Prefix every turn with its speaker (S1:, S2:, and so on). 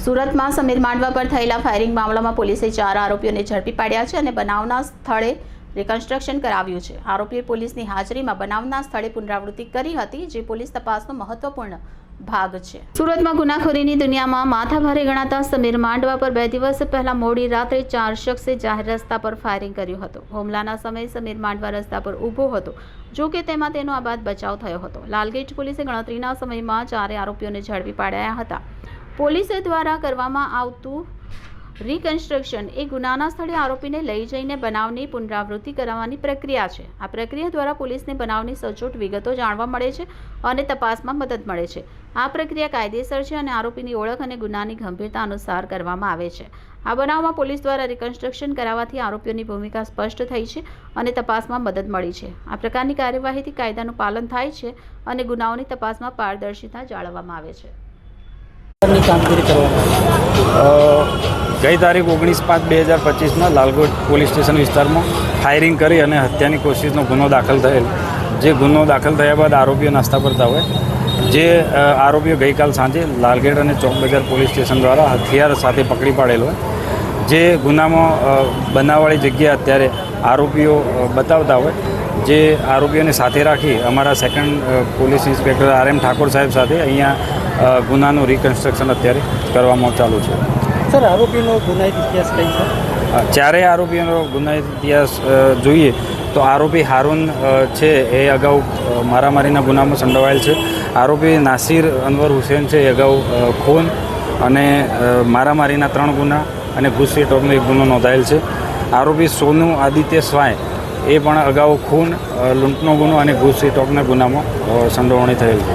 S1: સુરતમાં સમીર માંડવા પર થયેલા ફાયરિંગ મામલામાં પોલીસે 4 આરોપીઓને ઝડપી પાડ્યા છે અને બનાવના સ્થળે રિકન્સ્ટ્રક્શન કરાવ્યું છે। આરોપીએ પોલીસની હાજરીમાં બનાવના સ્થળે પુનરાવૃત્તિ કરી હતી, જે પોલીસ તપાસનો મહત્વપૂર્ણ ભાગ છે। સુરતમાં ગુનાખોરીની દુનિયામાં માથાભારે ગણાતા સમીર માંડવા પર 2 દિવસ પહેલા મોડી રાત્રે 4 શખ્સે જાહેર રસ્તા પર ફાયરિંગ કર્યું હતું। હુમલાના સમયે સમીર માંડવા રસ્તા પર ઊભો હતો, જો કે તેમાં તેનો આબાદ બચાવ થયો હતો। લાલગેટ પોલીસે ગણતરીના સમયમાં 4 આરોપીઓને ઝડપી પાડ્યા હતા। પોલીસે દ્વારા કરવામાં આવતું રિકન્સ્ટ્રક્શન એ ગુનાના સ્થળે આરોપીને લઈ જઈને બનાવની પુનરાવૃત્તિ કરાવવાની પ્રક્રિયા છે। આ પ્રક્રિયા દ્વારા પોલીસને બનાવની સચોટ વિગતો જાણવા મળે છે અને તપાસમાં મદદ મળે છે। આ પ્રક્રિયા કાયદેસર છે અને આરોપીની ઓળખ અને ગુનાની ગંભીરતા અનુસાર કરવામાં આવે છે। આ બનાવમાં પોલીસ દ્વારા રિકન્સ્ટ્રક્શન કરાવવાથી આરોપીઓની ભૂમિકા સ્પષ્ટ થઈ છે અને તપાસમાં મદદ મળી છે। આ પ્રકારની કાર્યવાહીથી કાયદાનું પાલન થાય છે અને ગુનાઓની તપાસમાં પારદર્શિતા જાળવવામાં આવે છે।
S2: ગઈ તારીખ 19/5/2025 લાલગોટ પોલીસ સ્ટેશન વિસ્તારમાં ફાયરિંગ કરી અને હત્યાની કોશિશનો ગુનો દાખલ થયેલ। જે ગુનો દાખલ થયા બાદ આરોપીઓ નાસ્તા કરતા હોય, જે આરોપીઓ ગઈકાલ સાંજે લાલગેટ અને ચોક બજાર પોલીસ સ્ટેશન દ્વારા હથિયાર સાથે પકડી પાડેલ હોય। જે ગુનામાં બનાવવાળી જગ્યા અત્યારે આરોપીઓ બતાવતા હોય, જે આરોપીઓને સાથે રાખી અમારા second police inspector RM Thakor સાહેબ સાથે અહીંયા ગુનાનું રિકન્સ્ટ્રક્શન અત્યારે કરવામાં ચાલુ છે।
S3: સર, આરોપીનો ગુનાહિત ઇતિહાસ કઈ છે?
S2: ચારેય આરોપીઓનો ગુનાહિત ઇતિહાસ જોઈએ તો આરોપી હારૂન છે એ અગાઉ મારામારીના ગુનામાં સંડોવાયેલ છે। આરોપી નાસિર અનવર હુસેન છે એ અગાઉ ખૂન અને મારામારીના 3 ગુના અને ઘૂસી ટોકનો 1 ગુનો નોંધાયેલ છે। આરોપી સોનુ આદિત્ય સ્વાય એ પણ અગાઉ ખૂન, લૂંટનો ગુનો અને ઘૂસી ટોકના ગુનામાં સંડોવણી થયેલ છે।